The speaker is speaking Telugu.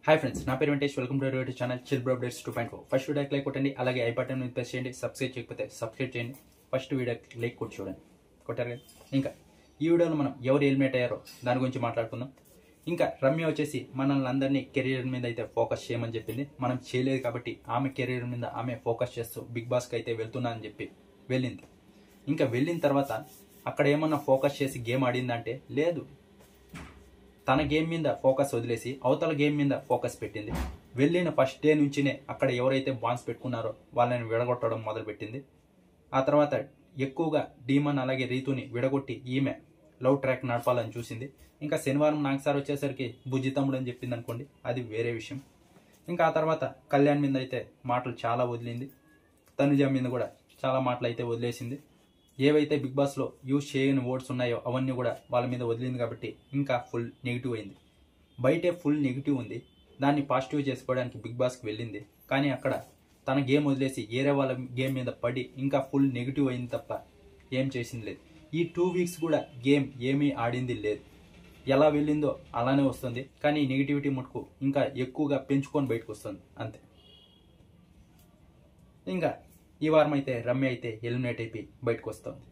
హాయ్ ఫ్రెండ్స్, నా పేరు Venkatesh. Welcome to YouTube channel chill bro updates 2.4. First వీడియోకి లైక్ కొట్టండి, అలాగే ఐ బటన్ మీద ప్రెస్ చేయండి. సబ్స్క్రైబ్ చేయకపోతే సబ్స్క్రైబ్ చేయండి. ఫస్ట్ వీడియోకి లైక్ కొట్టి చూడండి, కొట్టారు కదా. ఇంకా ఈ వీడియోలో మనం ఎవరు ఎలిమినేట్ అయ్యారో దాని గురించి మాట్లాడుకుందాం. ఇంకా రమ్య వచ్చేసి మనల్ని అందరినీ కెరీర్ మీద అయితే ఫోకస్ చేయమని చెప్పింది. మనం చేయలేదు కాబట్టి ఆమె కెరీర్ మీద ఆమె ఫోకస్ చేస్తూ బిగ్ బాస్కి అయితే వెళ్తున్నా అని చెప్పి వెళ్ళింది. ఇంకా వెళ్ళిన తర్వాత అక్కడ ఏమన్నా ఫోకస్ చేసి గేమ్ ఆడిందంటే లేదు, తన గేమ్ మీద ఫోకస్ వదిలేసి అవతల గేమ్ మీద ఫోకస్ పెట్టింది. వెళ్ళిన ఫస్ట్ డే నుంచినే అక్కడ ఎవరైతే బాన్స్ పెట్టుకున్నారో వాళ్ళని విడగొట్టడం మొదలుపెట్టింది. ఆ తర్వాత ఎక్కువగా డీమన్ అలాగే రీతుని విడగొట్టి ఈమె లవ్ ట్రాక్ నడపాలని చూసింది. ఇంకా శనివారం నాకు సార్ వచ్చేసరికి బుజ్జి తమ్ముడు అని చెప్పింది అనుకోండి, అది వేరే విషయం. ఇంకా ఆ తర్వాత కళ్యాణ్ మీద అయితే మాటలు చాలా వదిలింది. తనుజ మీద కూడా చాలా మాటలు అయితే వదిలేసింది. ఏవైతే బిగ్ బాస్లో యూజ్ చేయని వర్డ్స్ ఉన్నాయో అవన్నీ కూడా వాళ్ళ మీద వదిలింది. కాబట్టి ఇంకా ఫుల్ నెగిటివ్ అయింది. బయటే ఫుల్ నెగిటివ్ ఉంది, దాన్ని పాజిటివ్ చేసుకోవడానికి బిగ్ బాస్కి వెళ్ళింది. కానీ అక్కడ తన గేమ్ వదిలేసి ఏరే వాళ్ళ గేమ్ మీద పడి ఇంకా ఫుల్ నెగిటివ్ అయింది తప్ప ఏం చేసింది లేదు. ఈ 2 వీక్స్ కూడా గేమ్ ఏమీ ఆడింది లేదు. ఎలా వెళ్ళిందో అలానే వస్తుంది, కానీ నెగిటివిటీ మటుకు ఇంకా ఎక్కువగా పెంచుకొని బయటకు వస్తుంది అంతే. ఇంకా ఈ వారం అయితే రమ్య అయితే ఎలిమినేట్ అయిపోయి బయటకు వస్తుంది.